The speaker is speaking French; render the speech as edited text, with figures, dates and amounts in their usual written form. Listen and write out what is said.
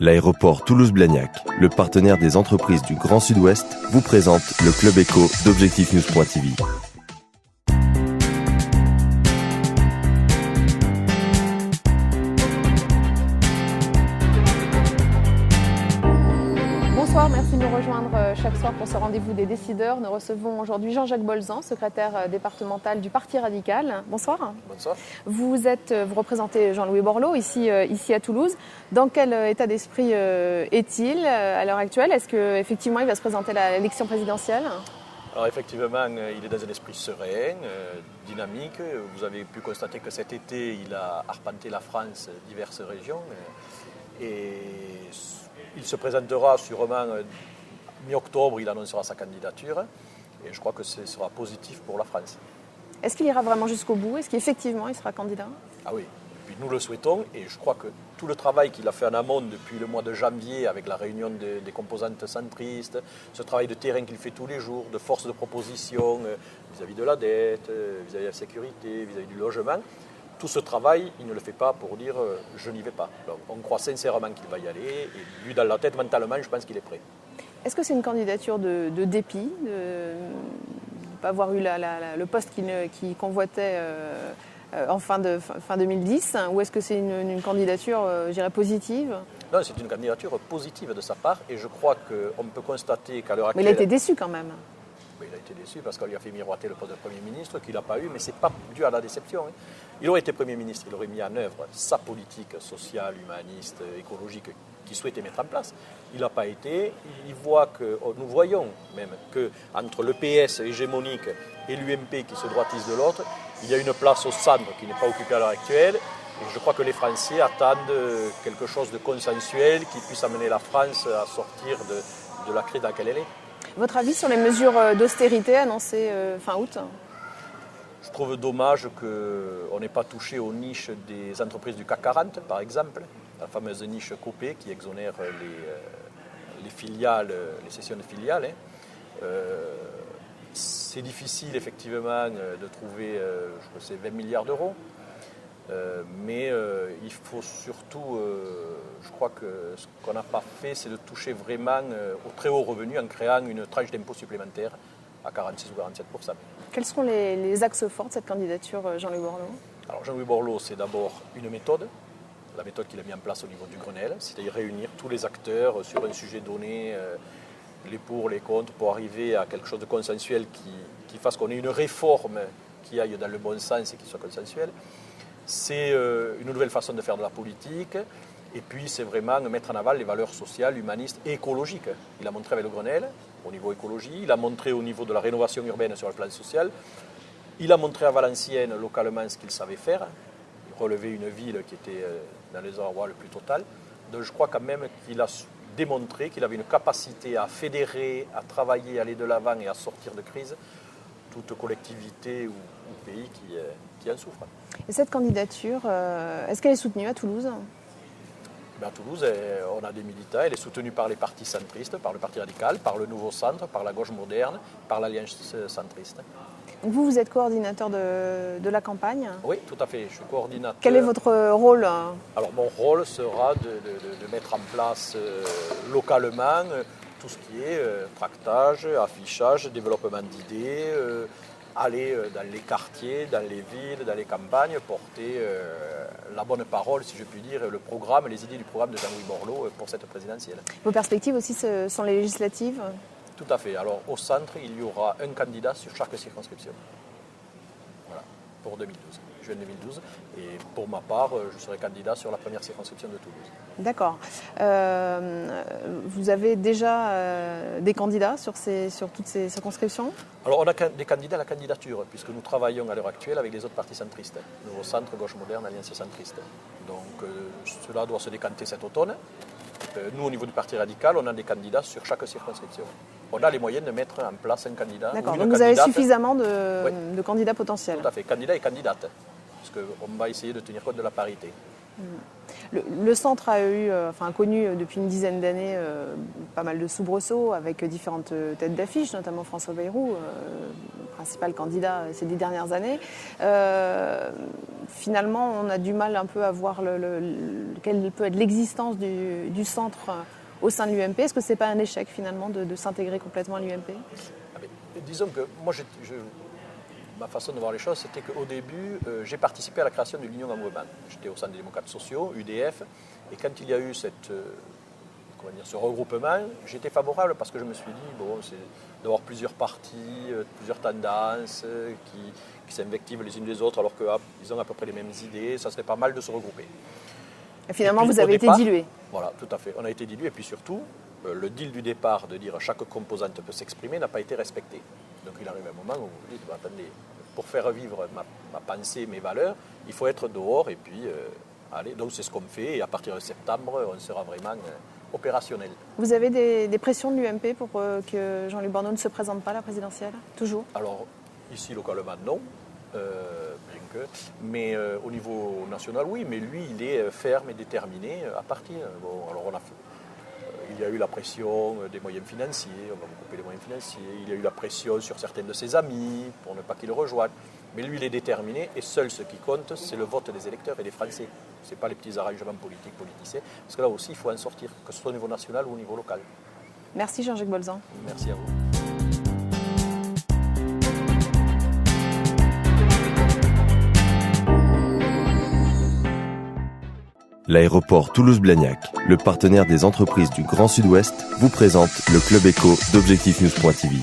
L'aéroport Toulouse-Blagnac, le partenaire des entreprises du Grand Sud-Ouest, vous présente le Club Éco d'Objectif-News.tv. Bonsoir, merci de nous rejoindre chaque soir pour ce rendez-vous des décideurs. Nous recevons aujourd'hui Jean-Jacques Bolzan, secrétaire départemental du Parti radical. Bonsoir. Bonsoir. Vous représentez Jean-Louis Borloo ici à Toulouse. Dans quel état d'esprit est-il à l'heure actuelle? Est-ce qu'effectivement il va se présenter à l'élection présidentielle? Alors effectivement, il est dans un esprit serein, dynamique. Vous avez pu constater que cet été, il a arpenté la France, diverses régions. Et il se présentera sûrement mi-octobre, il annoncera sa candidature. Et je crois que ce sera positif pour la France. Est-ce qu'il ira vraiment jusqu'au bout? Est-ce qu'effectivement il sera candidat? Ah oui, et puis nous le souhaitons. Et je crois que tout le travail qu'il a fait en amont depuis le mois de janvier avec la réunion des composantes centristes, ce travail de terrain qu'il fait tous les jours, de force de proposition vis-à-vis de la dette, vis-à-vis de la sécurité, vis-à-vis du logement, tout ce travail, il ne le fait pas pour dire je n'y vais pas. Donc, on croit sincèrement qu'il va y aller et lui dans la tête, mentalement, je pense qu'il est prêt. Est-ce que c'est une candidature de dépit, de ne pas avoir eu le poste qu'il convoitait en fin 2010, ou est-ce que c'est une candidature, je dirais, positive? Non, c'est une candidature positive de sa part et je crois qu'on peut constater qu'à l'heure actuelle... Mais il a été déçu quand même. Il a été déçu parce qu'on lui a fait miroiter le poste de Premier ministre qu'il n'a pas eu, mais ce n'est pas dû à la déception. Il aurait été Premier ministre, il aurait mis en œuvre sa politique sociale, humaniste, écologique qu'il souhaitait mettre en place. Il n'a pas été. Nous voyons même qu'entre le PS hégémonique et l'UMP qui se droitise de l'autre, il y a une place au centre qui n'est pas occupée à l'heure actuelle. Et je crois que les Français attendent quelque chose de consensuel qui puisse amener la France à sortir de la crise dans laquelle elle est. Votre avis sur les mesures d'austérité annoncées fin août? Je trouve dommage qu'on n'ait pas touché aux niches des entreprises du CAC 40, par exemple, la fameuse niche Copé qui exonère les filiales, les cessions de filiales. C'est difficile effectivement de trouver, je crois que c'est 20 milliards d'euros. Mais il faut surtout, je crois que ce qu'on n'a pas fait, c'est de toucher vraiment aux très hauts revenus en créant une tranche d'impôt supplémentaire à 46 ou 47%. Quels seront les axes forts de cette candidature, Jean-Louis Borloo? Alors Jean-Louis Borloo, c'est d'abord une méthode, la méthode qu'il a mis en place au niveau du Grenelle, c'est-à-dire réunir tous les acteurs sur un sujet donné, les pour, les contre, pour arriver à quelque chose de consensuel qui fasse qu'on ait une réforme qui aille dans le bon sens et qui soit consensuelle. C'est une nouvelle façon de faire de la politique et puis c'est vraiment mettre en avant les valeurs sociales, humanistes et écologiques. Il a montré avec le Grenelle au niveau écologie, il a montré au niveau de la rénovation urbaine sur le plan social, il a montré à Valenciennes localement ce qu'il savait faire, relever une ville qui était dans les endroits le plus total. Donc je crois quand même qu'il a démontré qu'il avait une capacité à fédérer, à travailler, à aller de l'avant et à sortir de crise toute collectivité ou pays qui en souffre. Et cette candidature, est-ce qu'elle est soutenue à Toulouse? À Toulouse, on a des militants, elle est soutenue par les partis centristes, par le Parti radical, par le Nouveau Centre, par la gauche moderne, par l'Alliance centriste. Donc vous êtes coordinateur de la campagne? Oui, tout à fait, je suis coordinateur. Quel est votre rôle? Alors mon rôle sera de mettre en place localement tout ce qui est tractage, affichage, développement d'idées, aller dans les quartiers, dans les villes, dans les campagnes, porter la bonne parole, si je puis dire, le programme, les idées du programme de Jean-Louis Borloo pour cette présidentielle. Vos perspectives aussi sont les législatives? Tout à fait. Alors au centre, il y aura un candidat sur chaque circonscription. Voilà, pour 2012, juin 2012. Et pour ma part, je serai candidat sur la première circonscription de Toulouse. D'accord. Vous avez déjà des candidats sur toutes ces circonscriptions? Alors on a des candidats à la candidature, puisque nous travaillons à l'heure actuelle avec les autres partis centristes. Nouveau Centre, Gauche Moderne, Alliance centriste. Donc cela doit se décanter cet automne. Nous, au niveau du Parti radical, on a des candidats sur chaque circonscription. On a les moyens de mettre en place un candidat. D'accord, donc vous avez suffisamment de candidats potentiels. Tout à fait, candidats et candidates, parce qu'on va essayer de tenir compte de la parité. Le centre a connu depuis une dizaine d'années pas mal de soubresauts avec différentes têtes d'affiche, notamment François Bayrou, principal candidat ces 10 dernières années. Finalement, on a du mal un peu à voir quelle peut être l'existence du centre au sein de l'UMP. Est-ce que ce n'est pas un échec finalement de s'intégrer complètement à l'UMP ? Disons que moi, ma façon de voir les choses, c'était qu'au début, j'ai participé à la création de l'Union Amouement. J'étais au sein des démocrates sociaux, UDF, et quand il y a eu ce regroupement, j'étais favorable parce que je me suis dit, c'est d'avoir plusieurs partis, plusieurs tendances qui s'invectivent les unes des autres alors qu'ils ont à peu près les mêmes idées, ça serait pas mal de se regrouper. Et finalement, vous avez été dilué. Voilà, tout à fait. On a été dilué, et puis surtout, le deal du départ de dire chaque composante peut s'exprimer n'a pas été respecté. Donc il arrive un moment où vous dites, attendez, pour faire vivre ma pensée, mes valeurs, il faut être dehors et puis allez. Donc c'est ce qu'on fait et à partir de septembre, on sera vraiment opérationnel. Vous avez des pressions de l'UMP pour que Jean-Luc Bordeaux ne se présente pas à la présidentielle, toujours ? Alors ici localement non, mais au niveau national oui, mais lui il est ferme et déterminé à partir. Alors il y a eu la pression des moyens financiers, on va vous couper les moyens financiers, il y a eu la pression sur certains de ses amis pour ne pas qu'il le rejoigne. Mais lui, il est déterminé et seul ce qui compte, c'est le vote des électeurs et des Français. Ce n'est pas les petits arrangements politiciens, parce que là aussi, il faut en sortir, que ce soit au niveau national ou au niveau local. Merci Jean-Jacques Bolzan. Merci à vous. L'aéroport Toulouse-Blagnac, le partenaire des entreprises du Grand Sud-Ouest, vous présente le Club Éco d'Objectif News.tv.